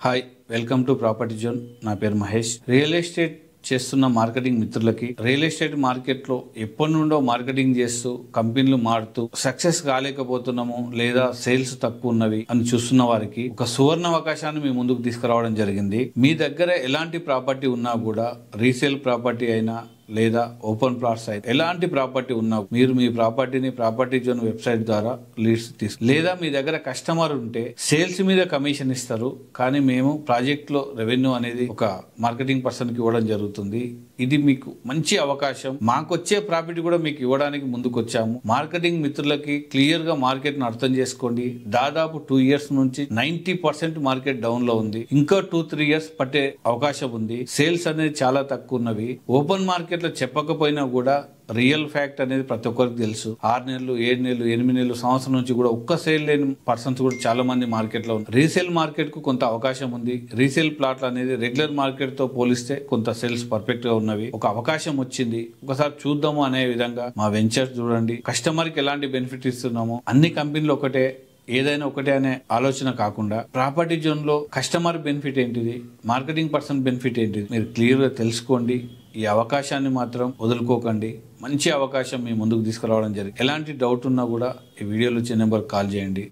Hi welcome to property zone. నా పేరు Mahesh. Real estate చేస్తున్న మార్కెటింగ్ మిత్రులకి, రియల్ ఎస్టేట్ మార్కెట్ లో ఎప్పటి నుండో మార్కెటింగ్ చేస్తూ కంపెనీలు మారుతూ సక్సెస్ కాలేకపోతున్నాము లేదా సేల్స్ తక్కువ ఉన్నవి అని చూస్తున్న వారికి ఒక సువర్ణ అవకాశాన్ని మీ ముందుకు తీసుకురావడం జరిగింది. మీ దగ్గర ఎలాంటి ప్రాపర్టీ ఉన్నా కూడా, రీసేల్ ప్రాపర్టీ అయినా లేదా ఓపెన్ ప్లాట్స్ అయితే ఎలాంటి ప్రాపర్టీ ఉన్నా మీరు మీ ప్రాపర్టీని ప్రాపర్టీ జోన్ వెబ్సైట్ ద్వారా లీడ్స్ లేదా మీ దగ్గర కస్టమర్ ఉంటే సేల్స్ మీద కమిషన్ ఇస్తారు, కానీ మేము ప్రాజెక్ట్ లో రెవెన్యూ అనేది ఒక మార్కెటింగ్ పర్సన్ కి ఇవ్వడం జరుగుతుంది. ఇది మీకు మంచి అవకాశం. మాకొచ్చే ప్రాఫిట్ కూడా మీకు ఇవ్వడానికి ముందుకు వచ్చాము. మార్కెటింగ్ మిత్రులకి క్లియర్ గా మార్కెట్ ను అర్థం చేసుకోండి. దాదాపు 2 years నుంచి 90% మార్కెట్ డౌన్ లో ఉంది. ఇంకా 2-3 years పట్టే అవకాశం ఉంది. సేల్స్ అనేది చాలా తక్కువ ఉన్నవి. ఓపెన్ మార్కెట్ లో చెప్పకపోయినా కూడా రియల్ ఫ్యాక్ట్ అనేది ప్రతి ఒక్కరికి తెలుసు. 6 నెలలు, 7 నెలలు, 8 నెలలు, సంవత్సరం నుంచి కూడా ఒక్క సేల్ లేని పర్సన్స్ కూడా చాలా మంది మార్కెట్ లో ఉన్నారు. రీసేల్ మార్కెట్ కు కొంత అవకాశం ఉంది. రీసేల్ ప్లాట్లు అనేది రెగ్యులర్ మార్కెట్ తో పోలిస్తే కొంత సేల్స్ పర్ఫెక్ట్ గా ఉన్నవి. ఒక అవకాశం వచ్చింది, ఒకసారి చూద్దాము అనే విధంగా మా వెంచర్ చూడండి. కస్టమర్ కి ఎలాంటి బెనిఫిట్ ఇస్తున్నాము, అన్ని కంపెనీలు ఒకటే, ఏదైనా ఒకటే అనే ఆలోచన కాకుండా ప్రాపర్టీ జోన్ లో కస్టమర్ బెనిఫిట్ ఏంటిది, మార్కెటింగ్ పర్సన్ బెనిఫిట్ ఏంటిది మీరు క్లియర్ గా తెలుసుకోండి. ఈ అవకాశాన్ని మాత్రం వదులుకోకండి. మంచి అవకాశం మీ ముందుకు తీసుకురావడం జరిగింది. ఎలాంటి డౌట్ ఉన్నా కూడా ఈ వీడియోలో వచ్చే నెంబర్ కాల్ చేయండి.